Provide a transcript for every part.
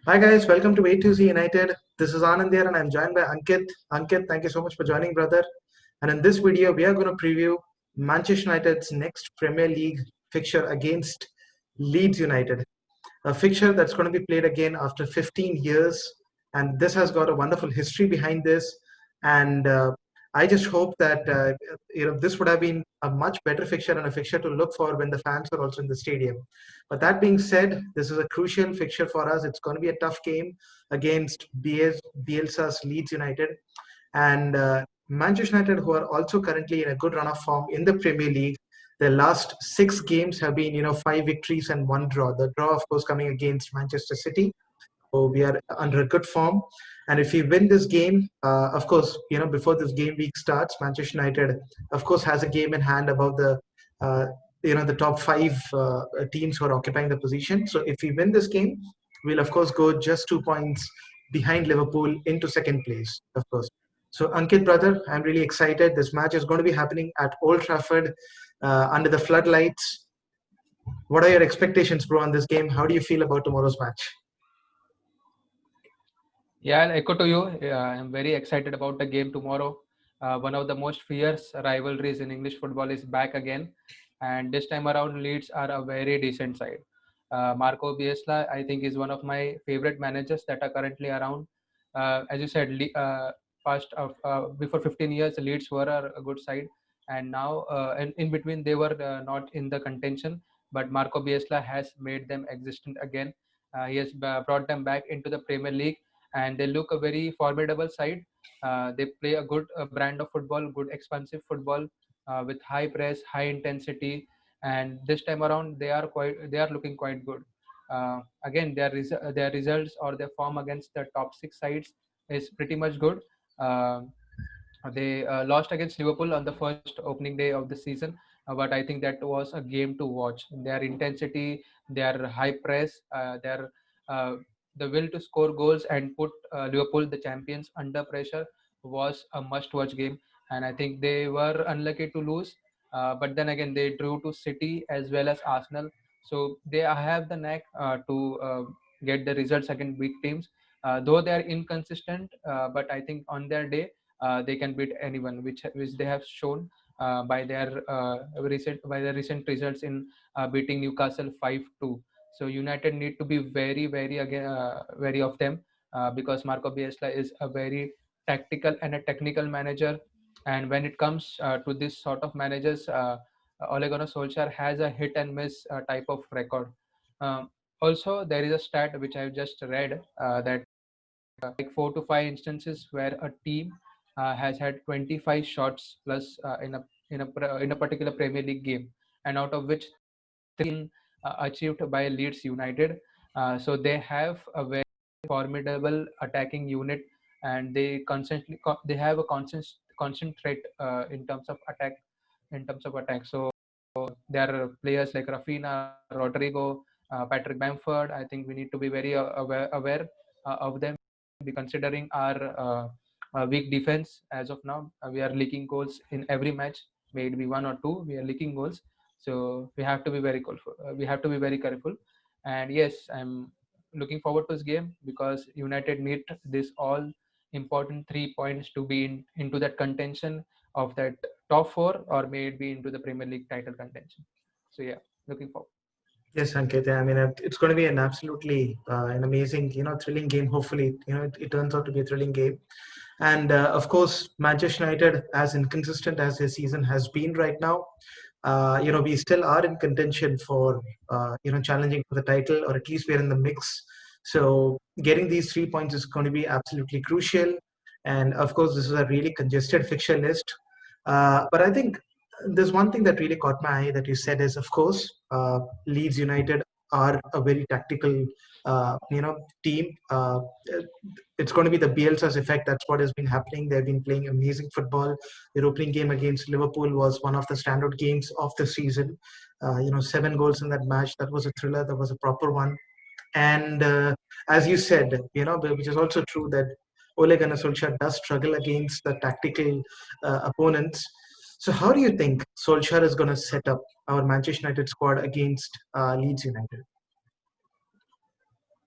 Hi guys, welcome to A to Z United. This is Anand here and I'm joined by Ankit. Ankit, thank you so much for joining, brother. And in this video, we are going to preview Manchester United's next Premier League fixture against Leeds United. A fixture that's going to be played again after 15 years. And this has got a wonderful history behind this. And I just hope that this would have been a much better fixture and a fixture to look for when the fans are also in the stadium. But that being said, this is a crucial fixture for us. It's going to be a tough game against Bielsa's Leeds United and Manchester United, who are also currently in a good run of form in the Premier League. Their last 6 games have been, 5 victories and 1 draw. The draw, of course, coming against Manchester City. So we are under a good form. And if we win this game, of course, before this game week starts, Manchester United, of course, has a game in hand about uh, the top 5 teams who are occupying the position. So if we win this game, we'll of course go just 2 points behind Liverpool into second place, of course. So Ankit, brother, I'm really excited. This match is going to be happening at Old Trafford under the floodlights. What are your expectations, bro, on this game? How do you feel about tomorrow's match? Yeah, I'll echo to you. I'm very excited about the game tomorrow. One of the most fierce rivalries in English football is back again, and this time around, Leeds are a very decent side. Marco Bielsa, I think, is one of my favorite managers that are currently around. As you said, past of before 15 years, Leeds were a good side, and now in between they were not in the contention. But Marco Bielsa has made them existent again. He has brought them back into the Premier League and they look a very formidable side. They play a good brand of football, good expansive football with high press, high intensity, and this time around they are looking quite good. Again, their results or their form against the top six sides is pretty much good. Uh, they lost against Liverpool on the first opening day of the season, but I think that was a game to watch. Their intensity, their high press, their uh, the will to score goals and put Liverpool, the champions, under pressure was a must-watch game. And I think they were unlucky to lose, but then again they drew to City as well as Arsenal, so they have the knack to get the results against big teams. Though they are inconsistent, but I think on their day they can beat anyone, which they have shown by their recent results in beating Newcastle 5-2. So United need to be very again wary of them because Marco Bielsa is a very tactical and a technical manager. And when it comes to this sort of managers, Ole Gunnar Solskjaer has a hit and miss type of record. Um, Also, there is a stat which I've just read that like 4 to 5 instances where a team has had 25 shots plus in a particular Premier League game, and out of which achieved by Leeds United. So they have a very formidable attacking unit, and they have a constant threat in terms of attack. So there are players like Rafinha, Rodrigo, Patrick Bamford. I think we need to be very aware of them, considering our weak defense as of now. We are leaking goals in every match, maybe one or two. We are leaking goals, so we have to be very careful. We have to be very careful. And yes, I'm looking forward to this game because United need this all important 3 points to be into that contention of that top four or maybe into the Premier League title contention. So yeah, looking forward. Yes, Ankit. I mean, it's going to be an absolutely an amazing, thrilling game. Hopefully, it turns out to be a thrilling game. And of course, Manchester United, as inconsistent as their season has been right now, we still are in contention for, challenging for the title, or at least we're in the mix. So getting these 3 points is going to be absolutely crucial. And of course, this is a really congested fixture list. But I think there's one thing that really caught my eye that you said is, of course, Leeds United are a very tactical, team. It's going to be the Bielsa's effect. That's what has been happening. They've been playing amazing football. Their opening game against Liverpool was one of the standout games of the season. 7 goals in that match. That was a thriller. That was a proper one. And as you said, which is also true that Ole Gunnar Solskjaer does struggle against the tactical opponents. So how do you think Solskjaer is going to set up our Manchester United squad against Leeds United?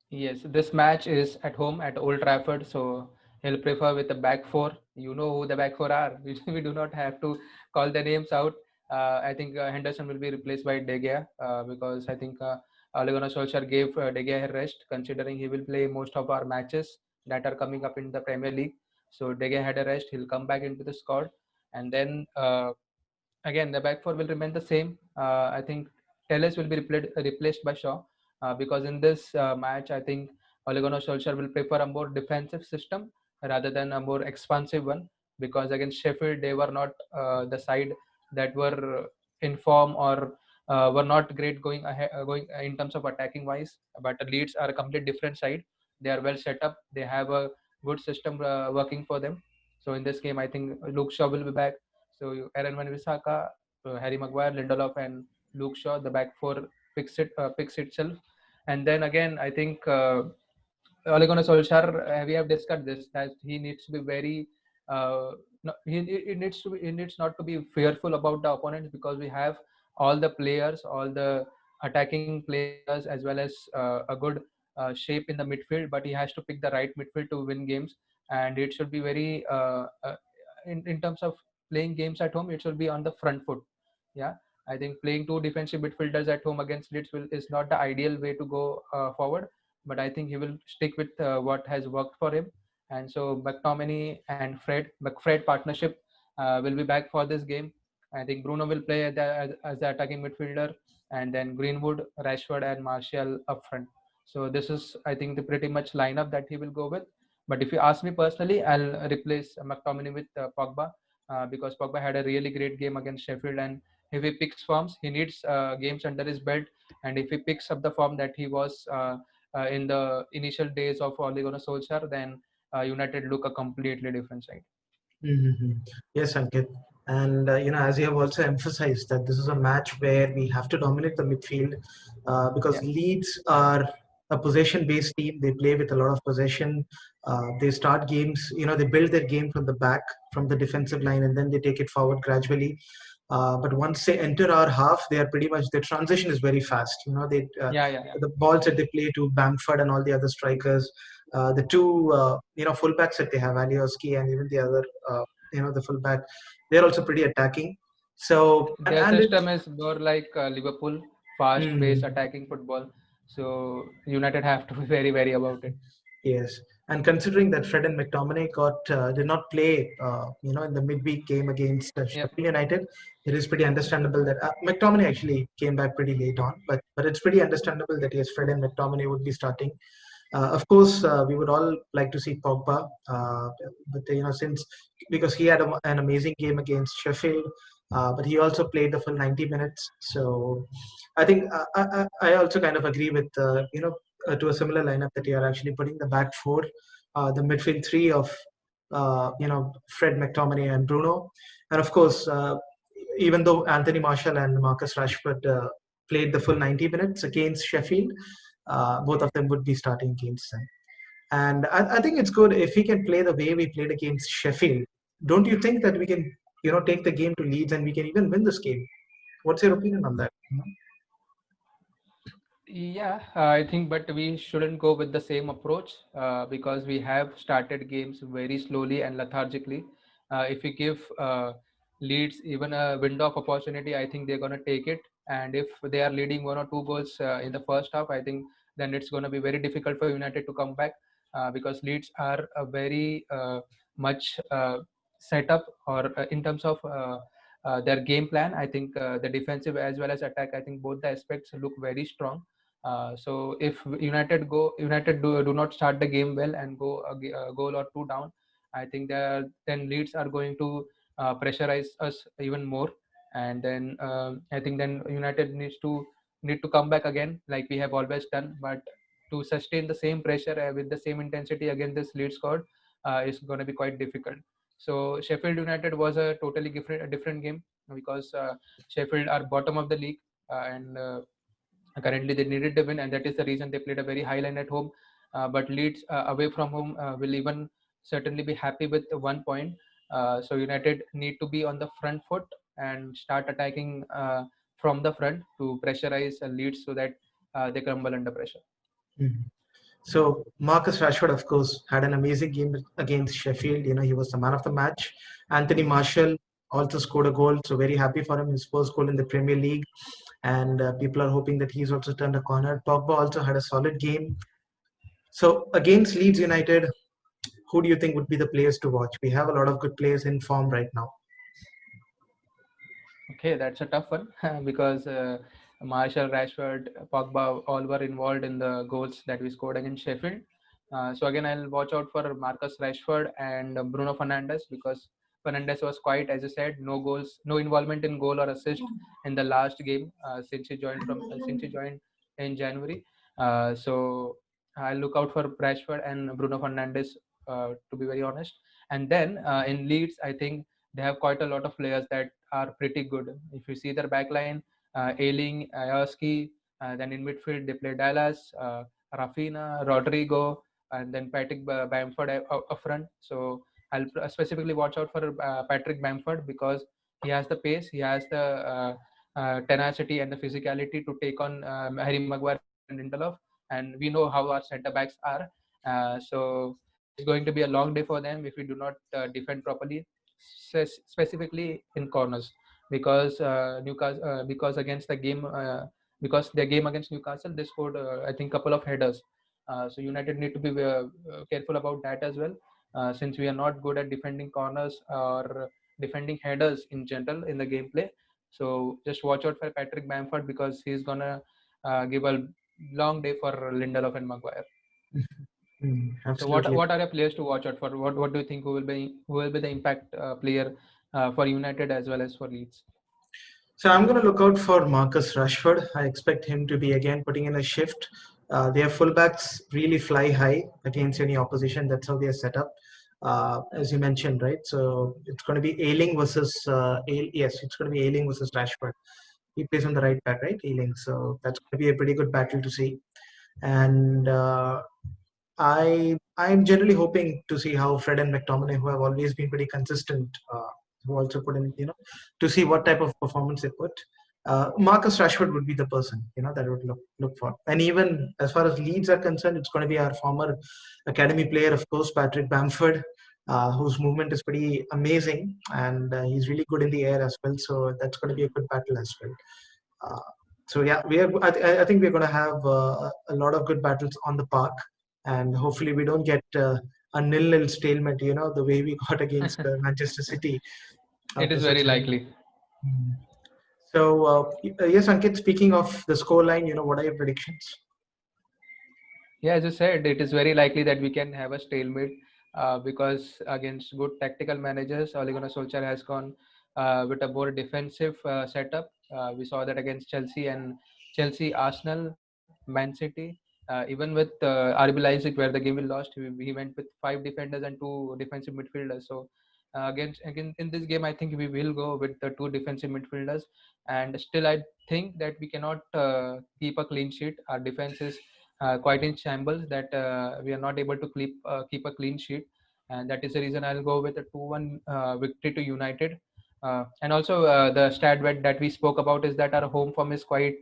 Yes, this match is at home at Old Trafford, so he'll prefer with the back four. You know who the back four are. We do not have to call the names out. I think Henderson will be replaced by De Gea because I think Ole Gunnar Solskjaer gave De Gea a rest, considering he will play most of our matches that are coming up in the Premier League. So De Gea had a rest. He'll come back into the squad, and then again the back four will remain the same. I think Telles will be replaced by Shaw because in this match I think Ole Gunnar Solskjaer will prefer a more defensive system rather than a more expansive one, because against Sheffield they were not the side that were in form or were not great going ahead, going in terms of attacking wise. But Leeds are a complete different side. They are well set up. They have a good system working for them. So in this game, I think Luke Shaw will be back. So Aaron Van Bissaka, Harry Maguire, Lindelof, and Luke Shaw, the back four picks itself. And then again, I think Ole Gunnar Solskjaer, we have discussed this, that he needs to be very, no, he needs not to be fearful about the opponents, because we have all the players, all the attacking players, as well as a good shape in the midfield. But he has to pick the right midfield to win games, and it should be very in terms of playing games at home, it should be on the front foot. Yeah, I think playing two defensive midfielders at home against Leeds is not the ideal way to go forward, but I think he will stick with what has worked for him. And so McTominay and McFred partnership will be back for this game. I think Bruno will play as the attacking midfielder, and then Greenwood, Rashford, and Martial up front. So this is, I think, the pretty much lineup that he will go with. But if you ask me personally, I'll replace McTominay with Pogba because Pogba had a really great game against Sheffield, and if he picks forms, he needs games under his belt. And if he picks up the form that he was in the initial days of Ole Gunnar Solskjaer, then United look a completely different side. Mm-hmm. Yes, Ankit. And as you have also emphasized that this is a match where we have to dominate the midfield because Yeah, Leeds are a possession-based team. They play with a lot of possession. They start games, they build their game from the back, from the defensive line, and then they take it forward gradually. But once they enter our half, they are pretty much their transition is very fast. They yeah. the balls that they play to Bamford and all the other strikers, the two fullbacks that they have, Alioski and even the other the fullback, they're also pretty attacking. So Their and it's system is more like Liverpool, fast-paced mm, attacking football. So United have to be very, very about it. yes, and considering that Fred and McTominay did not play in the midweek game against Yep. Sheffield United, it is pretty understandable that McTominay actually came back pretty late on, but it's pretty understandable that yes, Fred and McTominay would be starting. Of course, we would all like to see Pogba, but since because he had an amazing game against Sheffield, but he also played the full 90 minutes. So I think I also kind of agree with to a similar lineup that you are actually putting the back four, the midfield three of Fred, McTominay, and Bruno, and of course. Even though Anthony Martial and Marcus Rashford played the full 90 minutes against Sheffield, both of them would be starting against them. And I think it's good if we can play the way we played against Sheffield. Don't you think that we can, take the game to Leeds and we can even win this game? What's your opinion on that? Yeah, I think, but we shouldn't go with the same approach because we have started games very slowly and lethargically. If we give Leeds even a window of opportunity, I think they're going to take it. And if they are leading one or two goals in the first half, I think then it's going to be very difficult for United to come back because Leeds are a very much set up or in terms of their game plan. I think the defensive as well as attack, I think both the aspects look very strong. So if United do not start the game well and go a goal or two down, I think then Leeds are going to pressurize us even more, and then I think then United need to come back again like we have always done. But to sustain the same pressure with the same intensity against this Leeds squad is going to be quite difficult. So Sheffield United was a different game because Sheffield are bottom of the league and currently they needed the win, and that is the reason they played a very high line at home. But Leeds away from home will even certainly be happy with 1 point. So United need to be on the front foot and start attacking from the front to pressurize Leeds so that they crumble under pressure. Mhm. So Marcus Rashford, of course, had an amazing game against Sheffield. He was the man of the match. Anthony Martial also scored a goal, so very happy for him. His first goal in the Premier League, and people are hoping that he's also turned a corner. Pogba also had a solid game. So against Leeds United, who do you think would be the players to watch? We have a lot of good players in form right now. Okay, that's a tough one because Marshall, Rashford, Pogba all were involved in the goals that we scored against Sheffield. So again, I'll watch out for Marcus Rashford and Bruno Fernandes because Fernandes was quite, as you said, no goals, no involvement in goal or assist in the last game since he joined in January. So I'll look out for Rashford and Bruno Fernandes to be very honest. And then in Leeds, I think they have quite a lot of players that are pretty good. If you see their backline, Ailing, Ayoski, then in midfield they play Dallas, Rafinha, Rodrigo, and then Patrick Bamford up front. So I'll specifically watch out for Patrick Bamford because he has the pace, he has the tenacity and the physicality to take on Harry Maguire and Lindelof. And we know how our centre backs are. So it's going to be a long day for them if we do not defend properly, specifically in corners, because Newcastle because against the game because their game against Newcastle they scored I think couple of headers. So United need to be careful about that as well, since we are not good at defending corners or defending headers in general in the gameplay. So just watch out for Patrick Bamford because he's gonna give a long day for Lindelof and Maguire. So Absolutely. what are the players to watch out for? What do you think who will be the impact player for United as well as for Leeds? So I'm going to look out for Marcus Rashford. I expect him to be again putting in a shift. Their fullbacks really fly high against any opposition. That's how they are set up, as you mentioned, right? So it's going to be Ailing versus yes, it's going to be Ailing versus Rashford. He plays on the right back, right? Ailing. So that's going to be a pretty good battle to see. And I'm generally hoping to see how Fred and McTominay, who have always been pretty consistent, who also put in, to see what type of performance they put. Marcus Rashford would be the person, that would look for. And even as far as Leeds are concerned, it's going to be our former academy player, of course, Patrick Bamford, whose movement is pretty amazing, and he's really good in the air as well. So that's going to be a good battle as well. Uh, so yeah, we are. I think we're going to have a lot of good battles on the park, and hopefully we don't get a nil-nil stalemate. The way we got against Manchester City It after is such very a long. likely. So yes, Ankit. Speaking of the scoreline, what are your predictions? Yeah, as you said, it is very likely that we can have a stalemate because against good tactical managers, Ole Gunnar Solskjaer has gone with a more defensive setup. We saw that against Chelsea and Arsenal, Man City, even with RB Leipzig, where the game we lost, he went with five defenders and two defensive midfielders. So again in this game, I think we will go with the two defensive midfielders, and still I think that we cannot keep a clean sheet. Our defense is quite in shambles that we are not able to keep a clean sheet, and that is the reason I'll go with a 2-1 victory to United. And also the stat that we spoke about is that our home form is quite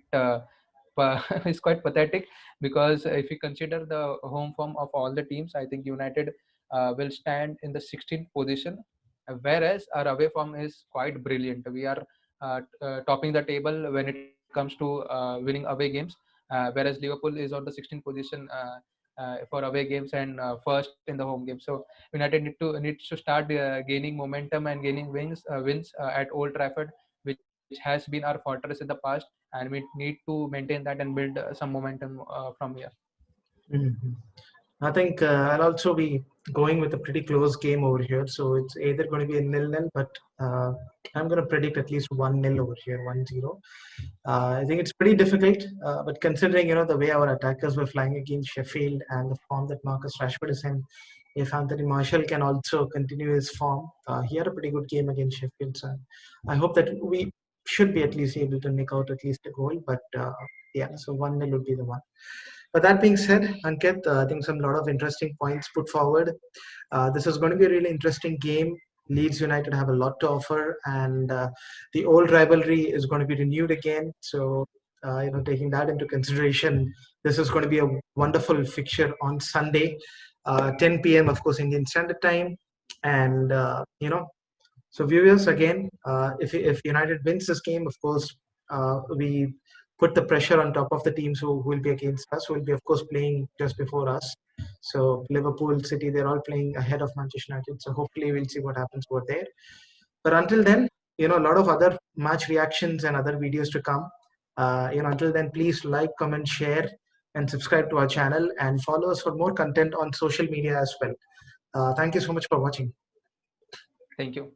is quite pathetic, because if you consider the home form of all the teams, I think United will stand in the 16th position, whereas our away form is quite brilliant. We are topping the table when it comes to winning away games, whereas Liverpool is on the 16th position for away games and first in the home game. So United needs to start gaining momentum and gaining wins at Old Trafford, which has been our fortress in the past, and we need to maintain that and build some momentum from here. Mhm. I think I'll also be going with a pretty close game over here. So it's either going to be a nil-nil, but uh, I'm going to predict at least 1-0 over here, 1-0. I think it's pretty difficult, but considering the way our attackers were flying against Sheffield and the form that Marcus Rashford is in, if Anthony Martial can also continue his form, he had a pretty good game against Sheffield. So I hope that we should be at least able to nick out at least a goal. But yeah, so 1-0 would be the one. But that being said, Ankit, I think some lot of interesting points put forward. This is going to be a really interesting game. Leeds United have a lot to offer, and the old rivalry is going to be renewed again. So, taking that into consideration, This is going to be a wonderful fixture on Sunday, 10 p.m. of course Indian Standard Time, and so viewers, again, if United wins this game, of course, we put the pressure on top of the teams who will be against us, who will be, of course, playing just before us. So Liverpool, City, they're all playing ahead of Manchester United. So hopefully we'll see what happens over there. But until then, a lot of other match reactions and other videos to come. Until then, please like, comment, share, and subscribe to our channel and follow us for more content on social media as well. Thank you so much for watching. Thank you.